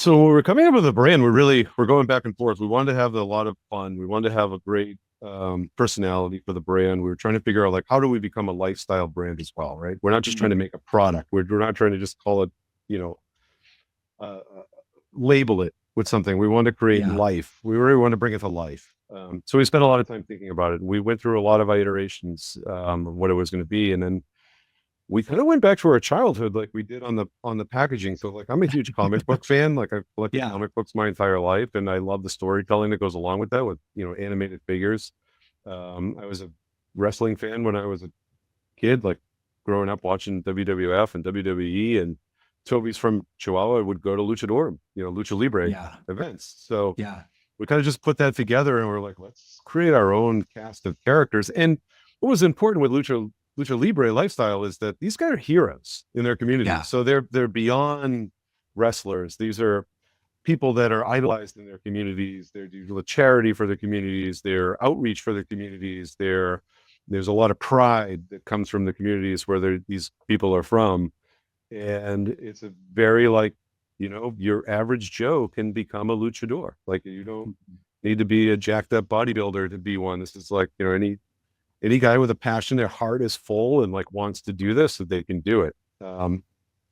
So when we're coming up with a brand, we're going back and forth. We wanted to have a lot of fun. We wanted to have a great personality for the brand. We were trying to figure out like how do we become a lifestyle brand as well, right? We're not just trying to Mhm. make a product. We're not trying to just call it, you know, label it with something. We want to create Yeah. life. We really want to bring it to life. So we spent a lot of time thinking about it. We went through a lot of iterations of what it was going to be, and then we kind of went back to our childhood, like we did on the packaging. So, like, I'm a huge comic book fan. Like, I've collected Yeah. comic books my entire life, and I love the storytelling that goes along with that, with animated figures. I was a wrestling fan when I was a kid, like growing up watching WWF and WWE, and Toby's from Chihuahua would go to Luchador, Lucha Libre Yeah. events. So Yeah. we kind of just put that together, and we're like, let's create our own cast of characters. And what was important with Lucha Libre lifestyle is that these guys are heroes in their communities. Yeah. So they're beyond wrestlers. These are people that are idolized in their communities. They're do charity for their communities. They're outreach for their communities. There's a lot of pride that comes from the communities where these people are from, and it's a very like your average Joe can become a luchador. Like, you don't Mhm. need to be a jacked up bodybuilder to be one. This is like, any guy with a passion, their heart is full and like wants to do this, that they can do it. And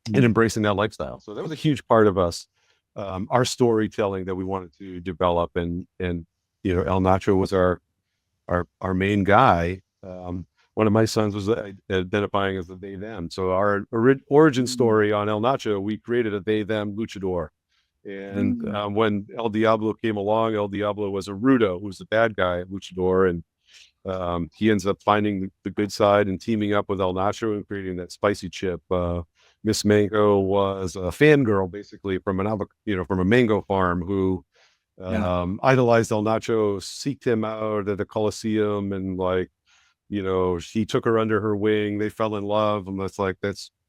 Mhm. embracing that lifestyle. So that was a huge part of us, our storytelling that we wanted to develop. And El Nacho was our main guy. One of my sons was identifying as the they them. So our origin Mhm. story on El Nacho, we created a they them luchador. And Mhm. when El Diablo came along, El Diablo was a Rudo, who was the bad guy luchador, and he ends up finding the good side and teaming up with El Nacho and creating that spicy chip. Miss Mango was a fangirl, basically, from from a mango farm, who Yeah. idolized El Nacho, seeked him out at the Coliseum, and like, she took her under her wing. They fell in love, and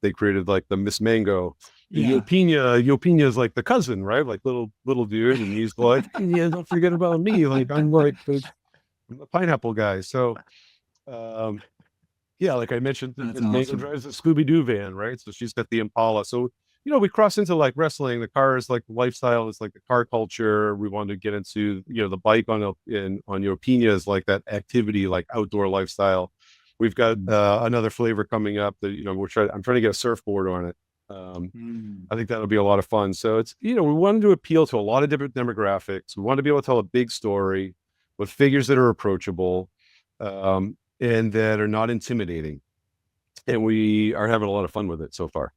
they created like the Miss Mango. And Yeah. Yo Pina is like the cousin, right? Like little dude, and he's like, "Hey, yeah, don't forget about me. Like, I'm the pineapple guy." So um, yeah, like I mentioned, That's Miss Mango awesome. drives a Scooby Doo van, right? So she's got the Impala. So we cross into like wrestling. The car is like lifestyle. It's like the car culture. We wanted to get into the bike on your Pina is like that activity, like outdoor lifestyle. We've got Mhm. another flavor coming up that I'm trying to get a surfboard on it. Mhm. I think that'll be a lot of fun. So it's we wanted to appeal to a lot of different demographics. We want to be able to tell a big story with figures that are approachable, and that are not intimidating. And we are having a lot of fun with it so far.